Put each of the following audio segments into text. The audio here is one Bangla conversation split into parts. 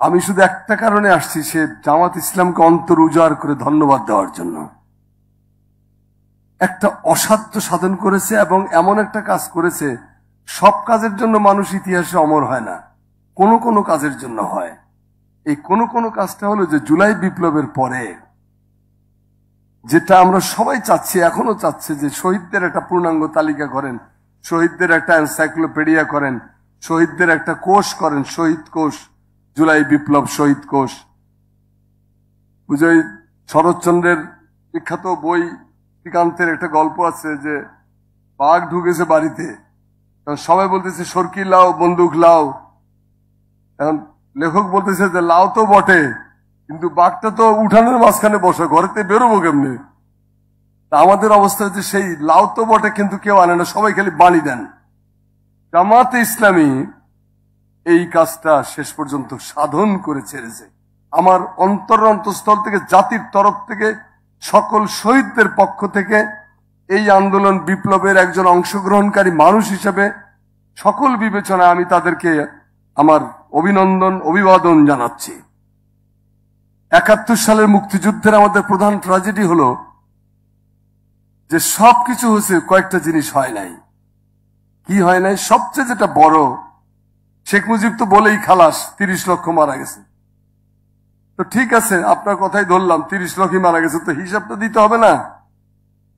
আমি শুধু একটা কারণে আসছি, সে জামাত ইসলামকে অন্তর উজাড় করে ধন্যবাদ দেওয়ার জন্য। একটা অসাধ্য সাধন করেছে এবং এমন একটা কাজ করেছে, সব কাজের জন্য মানুষ ইতিহাসে অমর হয় না, কোন কোন কাজের জন্য হয়। এই কোন কোন কাজটা হলো যে জুলাই বিপ্লবের পরে যেটা আমরা সবাই চাচ্ছি, এখনো চাচ্ছে, যে শহীদদের একটা পূর্ণাঙ্গ তালিকা করেন, শহীদদের একটা এনসাইক্লোপিডিয়া করেন, শহীদদের একটা কোষ করেন, শহীদ কোষ, জুলাই বিপ্লব শহীদ কোষ। বুঝই শরৎচন্দ্রের বিখ্যাত বই শ্রীকান্তের একটা গল্প আছে যে বাঘ ঢুকেছে বাড়িতে, সবাই বলতেছে সরকি লাও, বন্দুক লাও। এখন লেখক বলতেছে যে লাও তো বটে, কিন্তু বাঘটা তো উঠানের মাঝখানে বসে, ঘরেতে বেরোবো কেমনি? আমাদের অবস্থা হচ্ছে সেই লাও তো বটে কিন্তু কেউ আনে না, সবাই খালি বাণী দেন। জামাতে ইসলামী এই কাজটা শেষ পর্যন্ত সাধন করে ছেড়েছে। আমার অন্তরস্থল থেকে, জাতির তরফ থেকে, সকল শহীদদের পক্ষ থেকে এই আন্দোলন বিপ্লবের একজন অংশগ্রহণকারী মানুষ হিসেবে সকল বিবেচনায় আমি তাদেরকে আমার অভিনন্দন, অভিবাদন জানাচ্ছি। ৭১ সালের মুক্তিযুদ্ধের আমাদের প্রধান ট্র্যাজেডি হলো যে সবকিছু হয়েছে, কয়েকটা জিনিস হয় নাই। কি হয় নাই? সবচেয়ে যেটা বড়, শেখ মুজিব তো বলেই খালাস ৩০ লক্ষ মারা গেছে। তো ঠিক আছে, আপনার কথাই ধরলাম ৩০ লক্ষই মারা গেছে, তো হিসাবটা দিতে হবে না?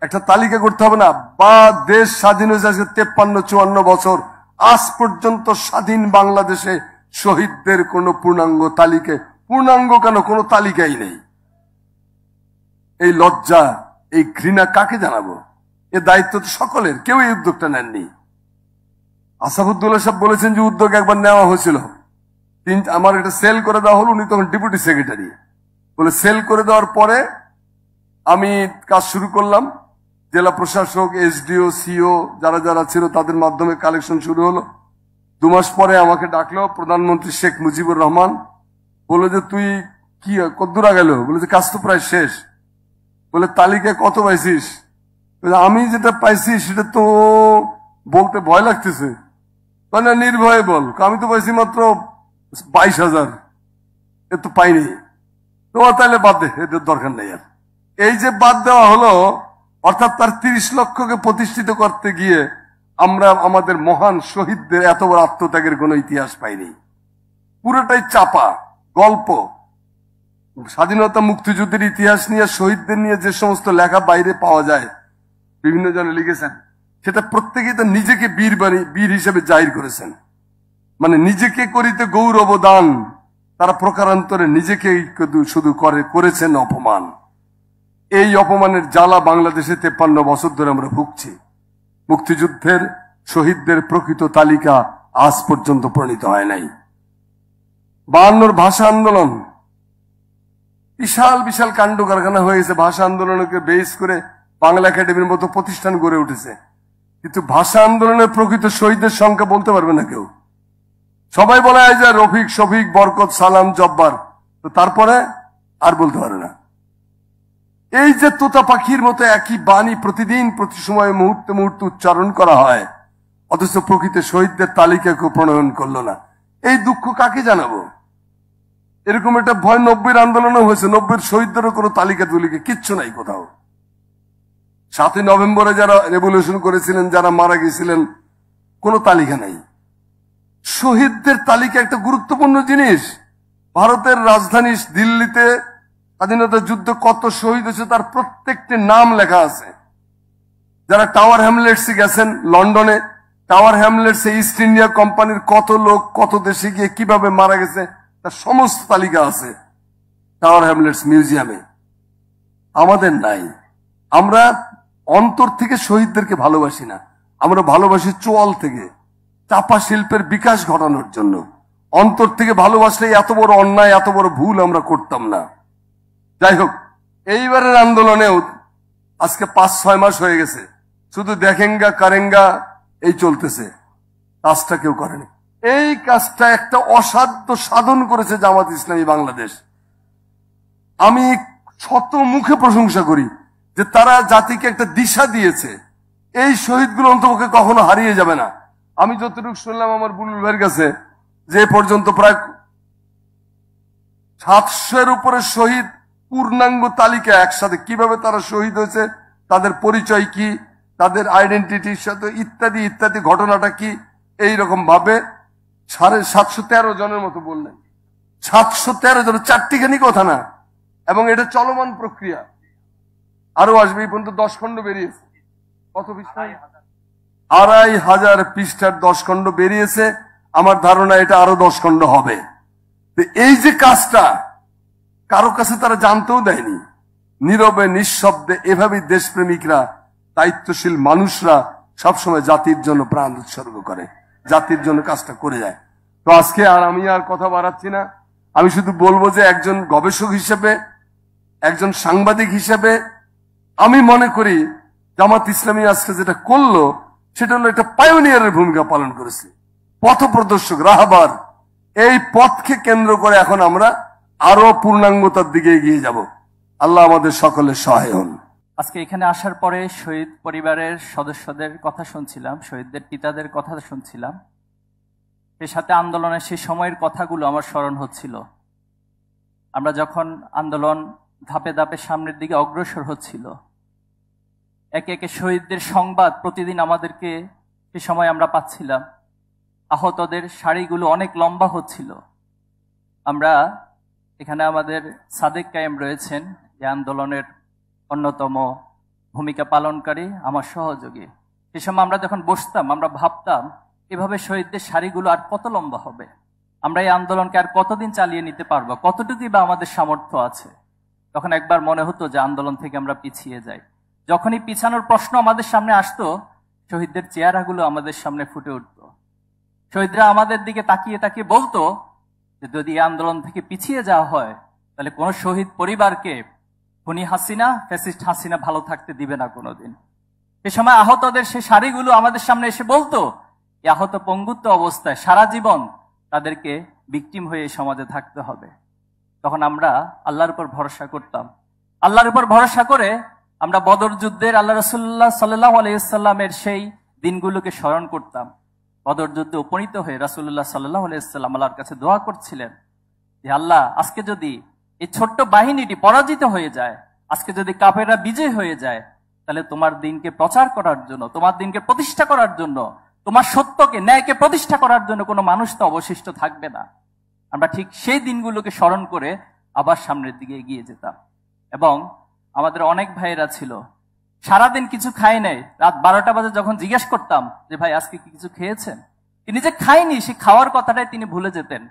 একটা তালিকা করতে হবে না? বা দেশ স্বাধীন হয়েছে আজকে ৫৩-৫৪ বছর, আজ পর্যন্ত স্বাধীন বাংলাদেশে শহীদদের কোন পূর্ণাঙ্গ তালিকা, পূর্ণাঙ্গ কেন, কোন তালিকাই নেই। এই লজ্জা, এই ঘৃণা কাকে জানাবো? এ দায়িত্ব তো সকলের, কেউ এই উদ্যোগটা নেননি। আসাদুল্লাহ সাহেব বলেছেন যে উদ্যোগ একবার নেওয়া হয়েছিল, আমার এটা সেল করে দেওয়া হলো, উনি তখন ডেপুটি সেক্রেটারি, বলে সেল করে দেওয়ার পরে আমি কাজ শুরু করলাম। জেলা প্রশাসক, এসডিও, সিও যারা যারা ছিল তাদের মাধ্যমে কালেকশন শুরু হলো। ২ মাস পরে আমাকে ডাকলো প্রধানমন্ত্রী শেখ মুজিবুর রহমান, বলে যে তুই কি কদ্দূর গেল? বলে যে কাজ তো প্রায় শেষ। বলে তালিকায় কত পাইছিস? আমি যেটা পাইছি সেটা তো বলতে ভয় লাগতেছে। মানে নির্ভয়ে বল, আমি তো পাইছি মাত্র ২২,০০০, এ তো পাইনি। তোমার তাহলে বাদ দে, এদের দরকার নেই আর। এই যে বাদ দেওয়া হলো, অর্থাৎ তার ৩০ লক্ষকে প্রতিষ্ঠিত করতে গিয়ে আমরা আমাদের মহান শহীদদের এত বড় আত্মত্যাগের কোন ইতিহাস পাইনি। পুরোটাই চাপা গল্প। স্বাধীনতা মুক্তিযুদ্ধের ইতিহাস নিয়ে, শহীদদের নিয়ে যে সমস্ত লেখা বাইরে পাওয়া যায়, বিভিন্ন জনে লিখেছেন, সেটা প্রত্যেকেই তো নিজেকে বীর হিসেবে জাহির করেছেন। মানে নিজেকে করিতে গৌরব দান, তারা প্রকারান্তরে নিজেকে শুধু করেছেন অপমান। এই অপমানের জ্বালা বাংলাদেশে ৫৩ বছর ধরে আমরা ভুগছি। মুক্তিযুদ্ধের শহীদদের প্রকৃত তালিকা আজ পর্যন্ত প্রণীত হয় নাই। ৫২ ভাষা আন্দোলন, বিশাল বিশাল কাণ্ড কারখানা হয়ে গেছে। ভাষা আন্দোলনকে বেস করে বাংলা একাডেমির মতো প্রতিষ্ঠান গড়ে উঠেছে, কিন্তু ভাষা আন্দোলনের প্রকৃত শহীদদের সংখ্যা বলতে পারবে না কেউ। সবাই বলা হয় যে রফিক, শফিক, বরকত, সালাম, জব্বার, তো তারপরে আর বলতে পারে না। এই যে তোতা পাখির মতো একই বাণী প্রতিদিন, প্রতি সময়, মুহূর্তে মুহূর্তে উচ্চারণ করা হয়, অথচ প্রকৃত শহীদদের তালিকা কেউ প্রণয়ন করলো না। এই দুঃখ কাকে জানাবো? এরকম একটা ভয় ৯০-র আন্দোলনও হয়েছে, ৯০-র শহীদদেরও কোনো তালিকা তুলিকা কিচ্ছু নাই কোথাও। ৭ই নভেম্বরে যারা রেভলিউশন করেছিলেন, যারা মারা গেছিলেন, কোনো তালিকা নাই। শহীদদের তালিকা একটা গুরুত্বপূর্ণ জিনিস। ভারতের রাজধানী দিল্লিতে স্বাধীনতা যুদ্ধে কত শহীদ হয়েছে তার প্রত্যেকটি নাম লেখা আছে। যারা টাওয়ার হ্যামলেটসে গেছেন, লন্ডনে টাওয়ার হ্যামলেটসে ইস্ট ইন্ডিয়া কোম্পানির কত লোক কত দেশে গিয়ে কিভাবে মারা গেছে তার সমস্ত তালিকা আছে টাওয়ার হ্যামলেটস মিউজিয়ামে। আমাদের নাই। আমরা অন্তর থেকে শহীদদেরকে ভালোবাসি না, আমরা ভালোবাসি চোয়াল থেকে, চাপা শিল্পের বিকাশ ঘটানোর জন্য। অন্তর থেকে ভালোবাসলে এত বড় অন্যায়, এত বড় ভুল আমরা করতাম না। যাই হোক, এইবারের আন্দোলনেও আজকে ৫-৬ মাস হয়ে গেছে, শুধু দেখেঙ্গা কারেঙ্গা এই চলতেছে, কাজটা কেউ করেনি। এই কাজটা একটা অসাধ্য সাধন করেছে জামাত ইসলামী বাংলাদেশ। আমি শত মুখে প্রশংসা করি যে তারা জাতিকে একটা দিশা দিয়েছে। এই শহীদগুলো অন্তপক্ষে কখনো হারিয়ে যাবে না। আমি যতটুকু শুনলাম আমার বুলুল ভাইয়ের কাছে, যে পর্যন্ত প্রায় 700-এর উপরে শহীদ পূর্ণাঙ্গ তালিকা একসাথে, কিভাবে তারা শহীদ হয়েছে, তাদের পরিচয় কি, তাদের আইডেন্টিটির সাথে ইত্যাদি ইত্যাদি ঘটনাটা কি, এইরকম ভাবে 713 জনের মতো বললেন। 713 জন, চারটিখানি কথা না, এবং এটা চলমান প্রক্রিয়া, আরো আসবে। এই পর্যন্ত 10 খণ্ড বেরিয়েছে। কত পৃষ্ঠা? 2500 পৃষ্ঠার 10 খণ্ড বেরিয়েছে। আমার ধারণা এটা আরো 10 খণ্ড হবে। এই যে কাজটা কারো কাছে তারা জানতেও দেয়নি, নীরবে নিঃশব্দে এভাবেই দেশপ্রেমিকরা, দায়িত্বশীল মানুষরা সবসময় জাতির জন্য প্রাণ উৎসর্গ করে, জাতির জন্য কাজটা করে যায়। তো আজকে আমি আর কথা বাড়াচ্ছি না, আমি শুধু বলবো যে একজন গবেষক হিসেবে, একজন সাংবাদিক হিসেবে আমি মনে করি জামাত ইসলামী আজকে যেটা করলো সেটা হলো একটা পায়োনিয়ারের ভূমিকা পালন করেছে, পথপ্রদর্শক, রাহবার। এই পথকে কেন্দ্র করে এখন আমরা আরো পূর্ণাঙ্গতার দিকে এগিয়ে যাব। আল্লাহ আমাদের সকলের সহায় হন। আজকে এখানে আসার পরে শহীদ পরিবারের সদস্যদের কথা শুনছিলাম, শহীদদের পিতাদের কথা শুনছিলাম, সেই সাথে আন্দোলনের সেই সময়ের কথাগুলো আমার স্মরণ হচ্ছিল। আমরা যখন আন্দোলন ধাপে ধাপে সামনের দিকে অগ্রসর হচ্ছিল, একে একে শহীদদের সংবাদ প্রতিদিন আমাদেরকে সে সময় আমরা পাচ্ছিলাম। আহতদের সারিগুলো অনেক লম্বা হচ্ছিল। আমরা এখানে আমাদের সাদেক কায়েম রয়েছেন, যে আন্দোলনের অন্যতম ভূমিকা পালনকারী, আমার সহযোগী। সে সময় আমরা যখন বসতাম, আমরা ভাবতাম এভাবে শহীদদের সারিগুলো আর কত লম্বা হবে, আমরা এই আন্দোলনকে আর কতদিন চালিয়ে নিতে পারবো, কতটুকুই বা আমাদের সামর্থ্য আছে। তখন একবার মনে হতো যে আন্দোলন থেকে আমরা পিছিয়ে যাই। যখনই পিছানোর প্রশ্ন আমাদের সামনে আসতো, শহীদদের চেহারাগুলো আমাদের সামনে ফুটে উঠতো। শহীদরা আমাদের দিকে তাকিয়ে তাকিয়ে বলতো যে যদি এই আন্দোলন থেকে পিছিয়ে যাওয়া হয়, তাহলে কোন শহীদ পরিবারকে খুনি হাসিনা, ফ্যাসিস্ট হাসিনা ভালো থাকতে দিবে না কোনোদিন। সে সময় আহতদের সে সারিগুলো আমাদের সামনে এসে বলতো, এই আহত পঙ্গুত্ব অবস্থায় সারা জীবন তাদেরকে ভিকটিম হয়ে সমাজে থাকতে হবে। তখন আমরা আল্লাহর উপর ভরসা করতাম। আল্লাহর উপর ভরসা করে আমরা বদর যুদ্ধের আল্লাহ রাসূলুল্লাহ সাল্লাল্লাহু আলাইহি ওয়াসাল্লামের সেই দিনগুলোকে স্মরণ করতাম। বদর যুদ্ধে উপনীত হয়ে রাসূলুল্লাহ সাল্লাল্লাহু আলাইহি ওয়াসাল্লাম আল্লাহর কাছে দোয়া করছিলেন যে আল্লাহ, আজকে যদি এই ছোট্ট বাহিনীটি পরাজিত হয়ে যায়, আজকে যদি কাফেররা বিজয় হয়ে যায়, তাহলে তোমার দিনকে প্রচার করার জন্য, তোমার দিনকে প্রতিষ্ঠা করার জন্য, তোমার সত্যকে, ন্যায়কে প্রতিষ্ঠা করার জন্য কোনো মানুষ তো অবশিষ্ট থাকবে না। আমরা ঠিক সেই দিনগুলোকে স্মরণ করে আবার সামনের দিকে এগিয়ে যেতাম। এবং আমাদের অনেক ভাইয়েরা ছিল সারাদিন কিছু খায় নাই, রাত 12টা বাজে যখন জিজ্ঞেস করতাম যে ভাই আজকে কি কিছু খেয়েছেন, তিনি যে খায়নি সে খাওয়ার কথাটাই তিনি ভুলে যেতেন।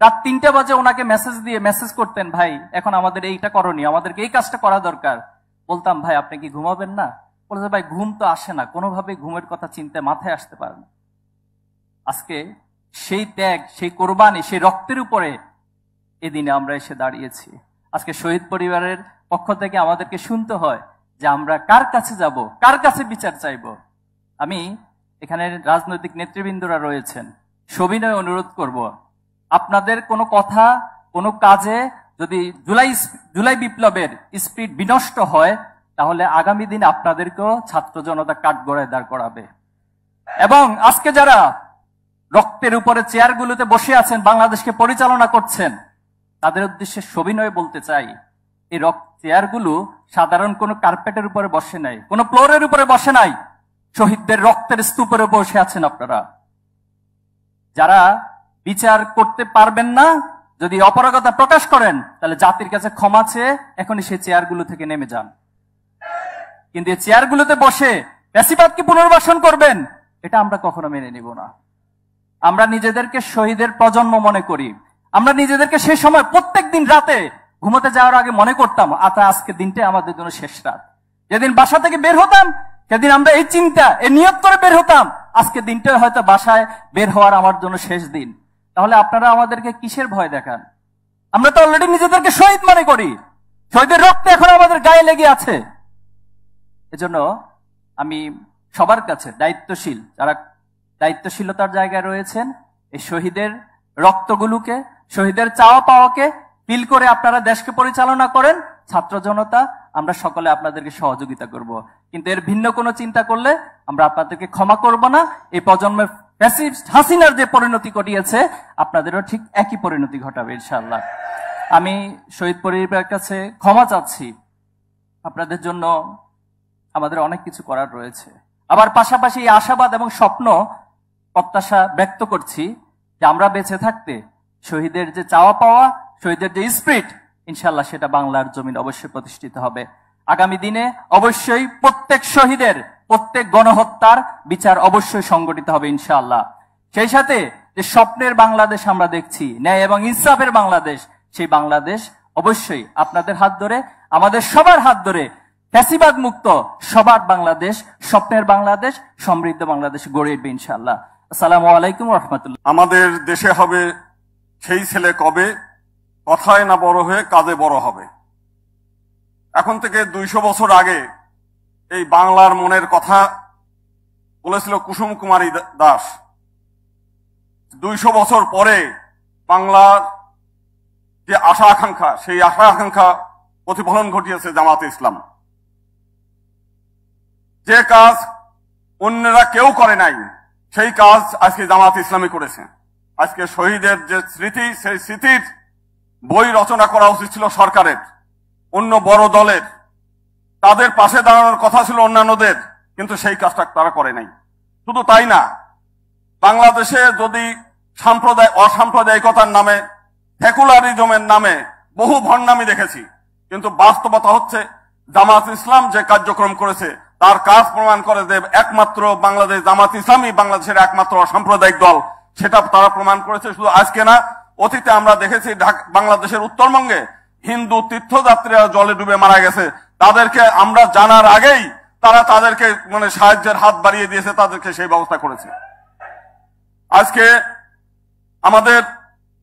রাত 3টা বাজে ওনাকে মেসেজ করতেন, ভাই এখন আমাদের এইটা করণীয়, আমাদেরকে এই কাজটা করা দরকার। বলতাম ভাই আপনি কি ঘুমাবেন না? বলতে ভাই ঘুম তো আসে না, কোনোভাবে ঘুমের কথা চিন্তা মাথায় আসতে পারে না। আজকে সেই ত্যাগ, সেই কোরবানি, সেই রক্তের উপরে এদিনে আমরা এসে দাঁড়িয়েছি। আজকে শহীদ পরিবারের পক্ষ থেকে আমাদেরকে শুনতে হয় যে আমরা কার কাছে যাব, কার কাছে বিচার চাইব। আমি এখানে রাজনৈতিক নেতৃবৃন্দরা রয়েছেন, সবিনয় অনুরোধ করব, আপনাদের কোনো কথা, কোনো কাজে যদি জুলাই বিপ্লবের স্পিরিট বিনষ্ট হয়, তাহলে আগামী দিন আপনাদেরকেও ছাত্র জনতা কাঠগড়ায় দাঁড় করাবে। এবং আজকে যারা রক্তের উপরে চেয়ারগুলোতে বসে আছেন, বাংলাদেশকে পরিচালনা করছেন, তাদের উদ্দেশ্যে সবিনয় বলতে চাই, এই চেয়ারগুলো সাধারণ কোনো কার্পেটের উপরে বসে নাই, কোনো ফ্লোরের উপরে বসে নাই, শহীদদের রক্তের স্তূপের উপর বসে আছেন আপনারা। যারা বিচার করতে পারবেন না, যদি অপারগতা প্রকাশ করেন, তাহলে জাতির কাছে ক্ষমা চেয়ে এখনই সেই চেয়ারগুলো থেকে নেমে যান। কিন্তু এই চেয়ারগুলোতে বসে ফ্যাসিবাদকে পুনর্বাসন করবেন, এটা আমরা কখনো মেনে নিব না। আমরা নিজেদেরকে শহীদের প্রজন্ম মনে করি। আমরা নিজেদেরকে সেই সময় প্রত্যেক দিন রাতে ঘুমোতে যাওয়ার আগে মনে করতাম, আজকে দিনটাই আমাদের জন্য শেষ রাত। যেদিন বাসা থেকে বের হতাম, সেদিন আমরা এই চিন্তা, এই নিয়ত করে বের হতাম, আজকে দিনটাই হয়তো বাসায় বের হওয়ার আমার জন্য শেষ দিন। তাহলে আপনারা আমাদেরকে কিসের ভয় দেখান? আমরা তো অলরেডি নিজেদেরকে শহীদ মনে করি, শহীদের রক্ত এখন আমাদের গায়ে লেগে আছে। এজন্য আমি সবার কাছে দায়িত্বশীল, যারা দায়িত্বশীলতার জায়গায় রয়েছেন, এই শহীদের রক্তগুলোকে, শহীদের চাওয়া পাওয়াকে ফিল করে আপনারা দেশকে পরিচালনা করেন। ছাত্র জনতা আমরা সকলে আপনাদেরকে সহযোগিতা করব, কিন্তু এর ভিন্ন কোনো চিন্তা করলে আমরা আপনাদেরকে ক্ষমা করব না। এই প্রজন্মের ফ্যাসিস্ট হাসিনার যে পরিণতি ঘটিয়েছে, আপনাদেরও ঠিক একই পরিণতি ঘটাবে ইনশাআল্লাহ। আমি শহীদ পরিবারের কাছে ক্ষমা চাচ্ছি। আপনাদের জন্য আমাদের অনেক কিছু করার রয়েছে। আবার পাশাপাশি এই আশাবাদ এবং স্বপ্ন প্রত্যাশা ব্যক্ত করছি যে আমরা বেঁচে থাকতে শহীদের যে চাওয়া পাওয়া, শহীদের যে স্পিরিট, ইনশাল্লাহ সেটা বাংলার জমিন অবশ্যই প্রতিষ্ঠিত হবে। আগামী দিনে অবশ্যই প্রত্যেক শহীদের, প্রত্যেক গণহত্যার বিচার অবশ্যই সংগঠিত হবে ইনশাআল্লাহ। সেই সাথে যে স্বপ্নের বাংলাদেশ আমরা দেখছি, ন্যায় এবং ইনসাফের বাংলাদেশ, সেই বাংলাদেশ অবশ্যই আপনাদের হাত ধরে, আমাদের সবার হাত ধরে ফ্যাসিবাদ মুক্ত সবার বাংলাদেশ, স্বপ্নের বাংলাদেশ, সমৃদ্ধ বাংলাদেশ গড়ে উঠবে ইনশাআল্লাহ। আসসালামু আলাইকুম ওয়া রাহমাতুল্লাহ। আমাদের দেশে হবে সেই ছেলে কবে কথায় না বড় হয়ে কাজে বড় হবে। এখন থেকে 200 বছর আগে এই বাংলার মনের কথা বলেছিল কুসুম কুমারী দাস। 200 বছর পরে বাংলার যে আশা আকাঙ্ক্ষা, সেই আশা আকাঙ্ক্ষা প্রতিফলন ঘটিয়েছে জামাতে ইসলাম। যে কাজ অন্যরা কেউ করে নাই, সেই কাজ আজকে জামাতে ইসলামী করেছে। আজকে শহীদের যে স্মৃতি, সেই স্মৃতির বই রচনা করা উচিত ছিল সরকারের, অন্য বড় দলের। তাদের পাশে দাঁড়ানোর কথা ছিল অন্যান্যদের, কিন্তু সেই কাজটা তারা করে নাই। শুধু তাই না, বাংলাদেশে যদি অসাম্প্রদায়িকতার নামে, সেকুলারিজমের নামে বহু ভণ্ডামি দেখেছি, কিন্তু বাস্তবতা হচ্ছে জামাত ইসলাম যে কার্যক্রম করেছে তার কাজ প্রমাণ করে যে একমাত্র বাংলাদেশ জামাত ইসলামই বাংলাদেশের একমাত্র অসাম্প্রদায়িক দল, সেটা তারা প্রমাণ করেছে। শুধু আজকে না, অতীতে আমরা দেখেছি বাংলাদেশের উত্তরবঙ্গে হিন্দু তীর্থযাত্রীরা জলে ডুবে মারা গেছে। তাদেরকে আমরা জানার আগেই তারা তাদেরকে সাহায্যের হাত বাড়িয়ে দিয়েছে, তাদেরকে সেই ব্যবস্থা করেছে। আজকে আমাদের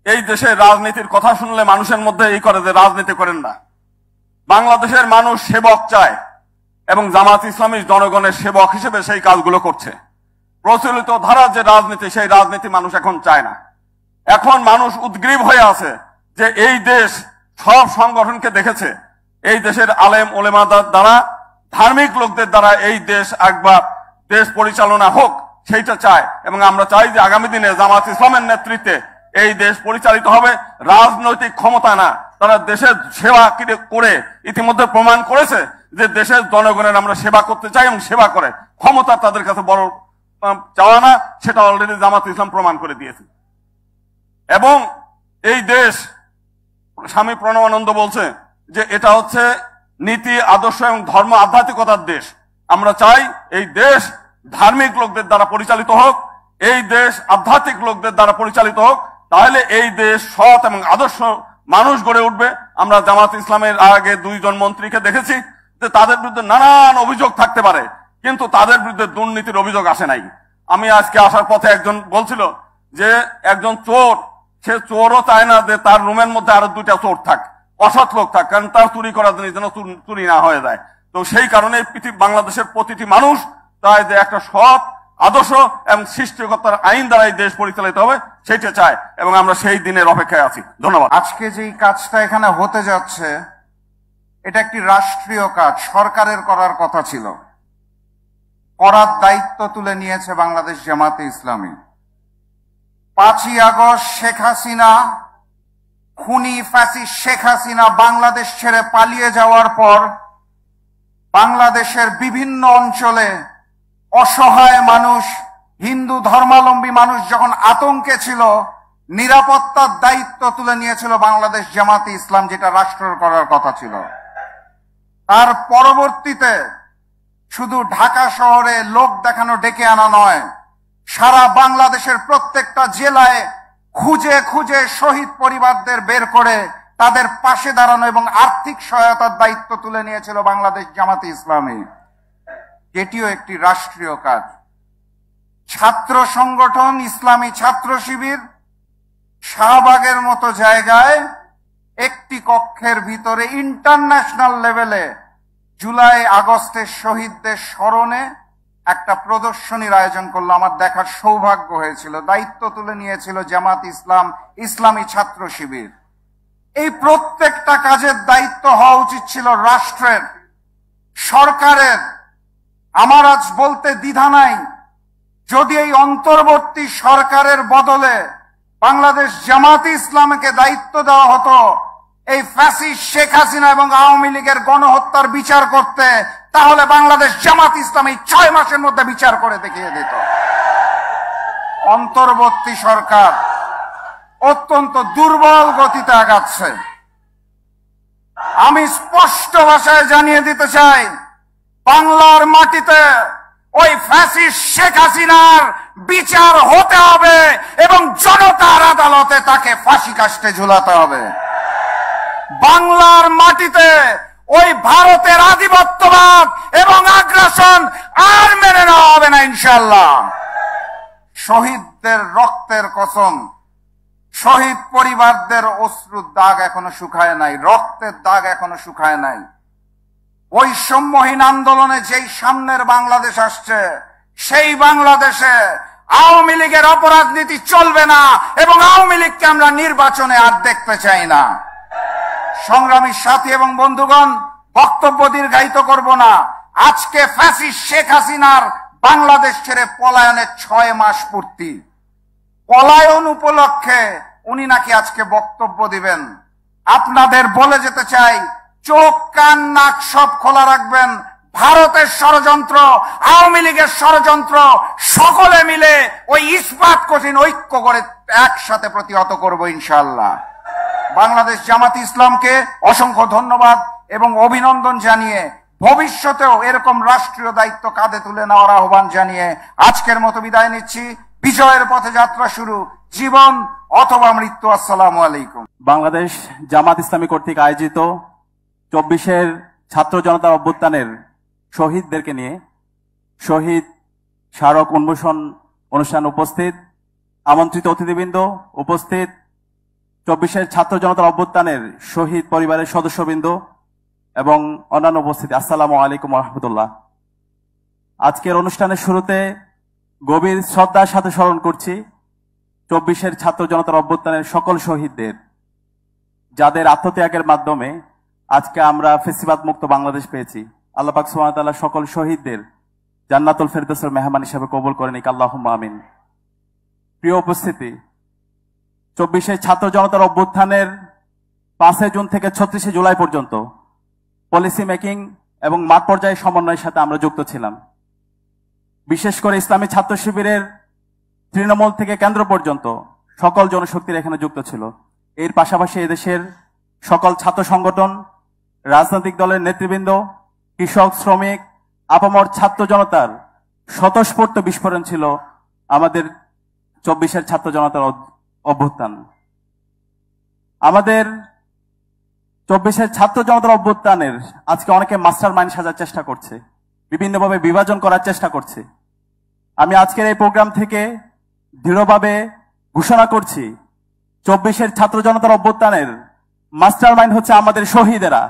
এই দেশে রাজনীতির কথা শুনলে মানুষের মধ্যে এই করে যে রাজনীতি করেন না। বাংলাদেশের মানুষ সেবক চায় এবং জামাত ইসলামী জনগণের সেবক হিসেবে সেই কাজগুলো করছে। প্রচলিত ধারার যে রাজনীতি, সেই রাজনীতি মানুষ এখন চায় না। এখন মানুষ উদ্গ্রীব হয়ে আছে যে এই দেশ সব সংগঠনকে দেখেছে, এই দেশের আলেম ওলেমাদের দ্বারা, ধার্মিক লোকদের দ্বারা এই দেশ একবার দেশ পরিচালনা হোক, সেইটা চায়। এবং আমরা চাই যে আগামী দিনে জামাত ইসলামের নেতৃত্বে এই দেশ পরিচালিত হবে। রাজনৈতিক ক্ষমতা না, তারা দেশের সেবা করে ইতিমধ্যে প্রমাণ করেছে যে দেশের জনগণের আমরা সেবা করতে চাই এবং সেবা করে। ক্ষমতা তাদের কাছে বড় চাওয়া না, সেটা অলরেডি জামাত ইসলাম প্রমাণ করে দিয়েছে। এবং এই দেশ, স্বামী প্রণবানন্দ বলছে যে এটা হচ্ছে নীতি, আদর্শ এবং ধর্ম আধ্যাত্মিকতার দেশ। আমরা চাই এই দেশ ধার্মিক লোকদের দ্বারা পরিচালিত হোক, এই দেশ আধ্যাত্মিক লোকদের দ্বারা পরিচালিত হোক, তাহলে এই দেশ সৎ এবং আদর্শ মানুষ গড়ে উঠবে। আমরা জামাত ইসলামের আগে 2 জন মন্ত্রীকে দেখেছি যে তাদের বিরুদ্ধে নানান অভিযোগ থাকতে পারে, কিন্তু তাদের বিরুদ্ধে দুর্নীতির অভিযোগ আসে নাই। আমি আজকে আসার পথে একজন বলছিল যে একজন চোর, সে চোরও চায় না যে তার রুমের মধ্যে আরো 2টা চোর থাক, অসৎ লোক থাক, কারণ তার চুরি করার জিনিস যেন চুরি না হয়ে যায়। তো সেই কারণে বাংলাদেশের প্রতিটি মানুষ চায় যে একটা সৎ আদর্শ এবং সৃষ্টিকর্তার আইন দ্বারা এই দেশ পরিচালিত হবে, সেইটা চায় এবং আমরা সেই দিনের অপেক্ষায় আছি। ধন্যবাদ। আজকে যেই কাজটা এখানে হতে যাচ্ছে, এটা একটি রাষ্ট্রীয় কাজ, সরকারের করার কথা ছিল, করার দায়িত্ব তুলে নিয়েছে বাংলাদেশ জামাতে ইসলামী। 5ই আগস্ট শেখ হাসিনা, খুনি ফ্যাসিস্ট শেখ হাসিনা বাংলাদেশ ছেড়ে পালিয়ে যাওয়ার পর বাংলাদেশের বিভিন্ন অঞ্চলে অসহায় মানুষ, হিন্দু ধর্মাবলম্বী মানুষ যখন আতঙ্কে ছিল, নিরাপত্তার দায়িত্ব তুলে নিয়েছিল বাংলাদেশ জামাতে ইসলাম, যেটা রাষ্ট্রের করার কথা ছিল। তার পরবর্তীতে শুধু ঢাকা শহরে লোক দেখানো ডেকে আনা নয়, সারা বাংলাদেশের প্রত্যেকটা জেলায় খুঁজে খুঁজে শহীদ পরিবারদের বের করে তাদের পাশে দাঁড়ানো এবং আর্থিক সহায়তার দায়িত্ব তুলে নিয়েছিল বাংলাদেশ জামাতে ইসলামী, যেটিও একটি রাষ্ট্রীয় কাজ। ছাত্র সংগঠন ইসলামী ছাত্র শিবির শাহবাগের মতো জায়গায় একটি কক্ষের ভিতরে ইন্টারন্যাশনাল লেভেলে জুলাই আগস্টের শহীদদের স্মরণে একটা প্রদর্শনীর আয়োজন করলো। আমার দেখার সৌভাগ্য হয়েছিল। দায়িত্ব তুলে নিয়েছিল জামাত ইসলাম, ইসলামী ছাত্র শিবির। এই প্রত্যেকটা কাজের দায়িত্ব হওয়া উচিত ছিল রাষ্ট্রের, সরকারের। আমার আজ বলতে দ্বিধা নাই, যদি এই অন্তর্বর্তী সরকারের বদলে বাংলাদেশ জামাতে ইসলামকে দায়িত্ব দেওয়া হতো, এই ফ্যাসিস্ট শেখ হাসিনা এবং আওয়ামী লীগের গণহত্যার বিচার করতে, তাহলে বাংলাদেশ জামাত ইসলামী 6 মাসের মধ্যে বিচার করে দেখিয়ে দিত। অন্তর্বর্তী সরকার অত্যন্ত দুর্বল গতিতে আগাচ্ছে। আমি স্পষ্ট ভাষায় জানিয়ে দিতে চাই, বাংলার মাটিতে ওই ফ্যাসিস্ট শেখ হাসিনার বিচার হতে হবে এবং জনতার আদালতে তাকে ফাঁসি কাস্টে ঝুলাতে হবে। বাংলার মাটিতে ওই ভারতের আধিপত্যবাদ এবং আগ্রাসন আর মেনে নেওয়া হবে না ইনশাআল্লাহ। শহীদদের রক্তের কসম, শহীদ পরিবারদের অশ্রুর দাগ এখনো শুকায় নাই, রক্তের দাগ এখনো শুকায় নাই। বৈষম্যহীন আন্দোলনে যেই সামনের বাংলাদেশ আসছে, সেই বাংলাদেশে আওয়ামী লীগের অপরাধ নীতি চলবে না এবং আওয়ামী লীগকে আমরা নির্বাচনে আর দেখতে চাই না। সংগ্রামী সাথী এবং বন্ধুগণ, বক্তব্য দীর্ঘায়িত করব না। আজকে ফ্যাসিস্ট শেখ হাসিনার বাংলাদেশ ছেড়ে পলায়নের 6 মাস পূর্তি। পলায়ন উপলক্ষে উনি নাকি আজকে বক্তব্য দিবেন। আপনাদের বলে যেতে চাই, চোখ কান নাক সব খোলা রাখবেন। ভারতের ষড়যন্ত্র, আওয়ামী লীগের ষড়যন্ত্র সকলে মিলে ওই ইস্পাত কঠিন ঐক্য করে একসাথে প্রতিহত করব ইনশাআল্লাহ। বাংলাদেশ জামাত ইসলামকে অসংখ্য ধন্যবাদ এবং অভিনন্দন জানিয়ে ভবিষ্যতেও এরকম রাষ্ট্রীয় দায়িত্ব কাঁধে তুলে নেওয়ার আহ্বান জানিয়ে আজকের মতো বিদায় নিচ্ছি। বিজয়ের পথে যাত্রা শুরু, জীবন অথবা মৃত্যু। আসসালামু আলাইকুম। বাংলাদেশ জামাত ইসলামী কর্তৃক আয়োজিত 24-এর ছাত্র জনতার অভ্যুত্থানের শহীদদেরকে নিয়ে শহীদ স্মারক উন্মোচন অনুষ্ঠান উপস্থিত, আমন্ত্রিত অতিথিবৃন্দ উপস্থিত, 24-এর ছাত্র জনতার অভ্যুত্থানের শহীদ পরিবারের সদস্যবৃন্দ এবং অন্যান্য উপস্থিতি, আসসালামু আলাইকুম ওয়া রাহমাতুল্লাহ। আজকের অনুষ্ঠানের শুরুতে গভীর শ্রদ্ধার সাথে স্মরণ করছি 24-এর ছাত্র জনতার অভ্যুত্থানের সকল শহীদদের, যাদের আত্মত্যাগের মাধ্যমে আজকে আমরা ফেসিবাদ মুক্ত বাংলাদেশ পেয়েছি। আল্লাহ পাক সুবহানাহু ওয়া তাআলা সকল শহীদদের জান্নাতুল ফেরদৌসের মেহমান হিসেবে কবুল করে নিক, আল্লাহুম্মা আমিন। প্রিয় উপস্থিতি, 24-এর ছাত্র জনতার অভ্যুত্থানের 5 জুন থেকে 36 জুলাই পর্যন্ত পলিসি মেকিং এবং মাঠ পর্যায়ে সমন্বয়ের সাথে আমরা যুক্ত ছিলাম। বিশেষ করে ইসলামী ছাত্র শিবিরের তৃণমূল থেকে কেন্দ্র পর্যন্ত সকল জনশক্তির এখানে যুক্ত ছিল। এর পাশাপাশি এদেশের সকল ছাত্র সংগঠন, রাজনৈতিক দলের নেতৃবৃন্দ, কৃষক, শ্রমিক, আপামর ছাত্র জনতার স্বতঃস্ফূর্ত বিস্ফোরণ ছিল আমাদের 24-এর ছাত্র জনতার অভ্যুত্থান। আমাদের 24-এর ছাত্র জনতার অভ্যুত্থানের আজকে অনেকে মাস্টার মাইন্ড সাজার চেষ্টা করছে, বিভিন্নভাবে বিভাজন করার চেষ্টা করছে। আমি আজকের এই প্রোগ্রাম থেকে দৃঢ়ভাবে ঘোষণা করছি, 24-এর ছাত্র জনতার অভ্যুত্থানের মাস্টার মাইন্ড হচ্ছে আমাদের শহীদেরা,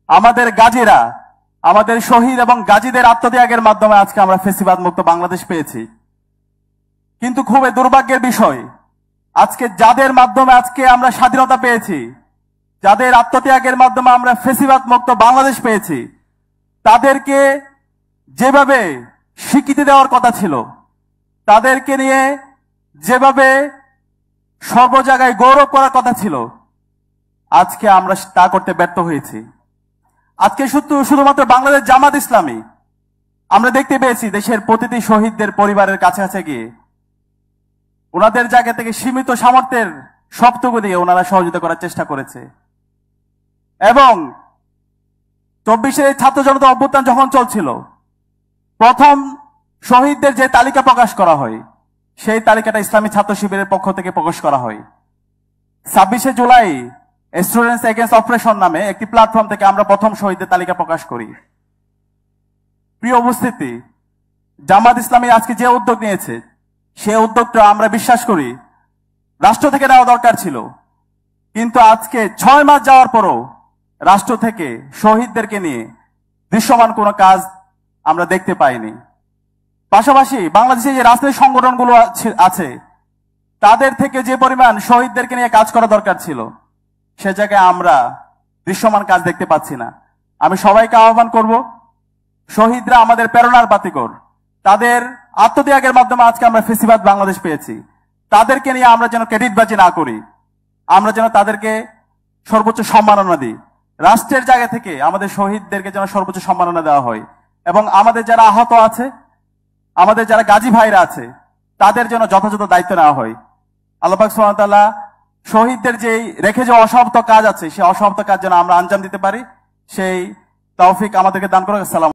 আমাদের গাজীরা। আমাদের শহীদ এবং গাজীদের আত্মত্যাগের মাধ্যমে আজকে আমরা ফেসিবাদ মুক্ত বাংলাদেশ পেয়েছি। কিন্তু খুবই দুর্ভাগ্যের বিষয়, আজকে যাদের মাধ্যমে আজকে আমরা স্বাধীনতা পেয়েছি, যাদের আত্মত্যাগের মাধ্যমে আমরা ফেসিবাদ মুক্ত বাংলাদেশ পেয়েছি, তাদেরকে যেভাবে স্বীকৃতি দেওয়ার কথা ছিল, তাদেরকে নিয়ে যেভাবে সর্ব জায়গায় গৌরব করার কথা ছিল, আজকে আমরা তা করতে ব্যর্থ হয়েছি। আজকে শুধুমাত্র বাংলাদেশ জামাত ইসলামী আমরা দেখতে পেয়েছি দেশের প্রতিটি শহীদদের পরিবারের কাছে কাছে গিয়ে ওনাদের জায়গা থেকে সীমিত সামর্থ্যের সবটুকু দিয়ে ওনারা সহযোগিতা করার চেষ্টা করেছে। এবং 24-এর ছাত্র জনতা অভ্যুত্থান যখন চলছিল, প্রথম শহীদদের যে তালিকা প্রকাশ করা হয়, সেই তালিকাটা ইসলামী ছাত্র শিবিরের পক্ষ থেকে প্রকাশ করা হয়। 26 জুলাই স্টুডেন্টস এগেইনস্ট অপারেশন নামে একটি প্ল্যাটফর্ম থেকে আমরা প্রথম শহীদদের তালিকা প্রকাশ করি। প্রিয় উপস্থিতি, জামাত ইসলামী আজকে যে উদ্যোগ নিয়েছে, সে উদ্যোগটা আমরা বিশ্বাস করি রাষ্ট্র থেকে নেওয়া দরকার ছিল, কিন্তু আজকে 6 মাস যাওয়ার পরও রাষ্ট্র থেকে শহীদদেরকে নিয়ে দৃশ্যমান কোনো কাজ আমরা দেখতে পাইনি। পাশাপাশি বাংলাদেশে যে রাজনৈতিক সংগঠনগুলো আছে, তাদের থেকে যে পরিমাণ শহীদদেরকে নিয়ে কাজ করা দরকার ছিল, সে জায়গায় আমরা দৃশ্যমান কাজ দেখতে পাচ্ছি না। আমি সবাইকে আহ্বান করব, শহীদরা আমাদের প্রেরণার বাতিঘর, তাদের আত্মত্যাগের মাধ্যমে আজকে আমরা ফেসিবাদ বাংলাদেশ পেয়েছি। তাদেরকে নিয়ে আমরা যেন ক্রেডিটবাজি না করি, আমরা যেন তাদেরকে সর্বোচ্চ সম্মাননা দিই। রাষ্ট্রের জায়গা থেকে আমাদের শহীদদেরকে যেন সর্বোচ্চ সম্মাননা দেওয়া হয়, এবং আমাদের যারা আহত আছে, আমাদের যারা গাজী ভাইরা আছে, তাদের জন্য যথাযথ দায়িত্ব নেওয়া হয়। আল্লাহ পাক সুবহানাহু ওয়া তাআলা শহীদদের যেই রেখে যাওয়া অসমাপ্ত কাজ আছে, সেই অসমাপ্ত কাজ যেন আমরা আঞ্জাম দিতে পারি, সেই তৌফিক আমাদেরকে দান করুক। আসসালাম।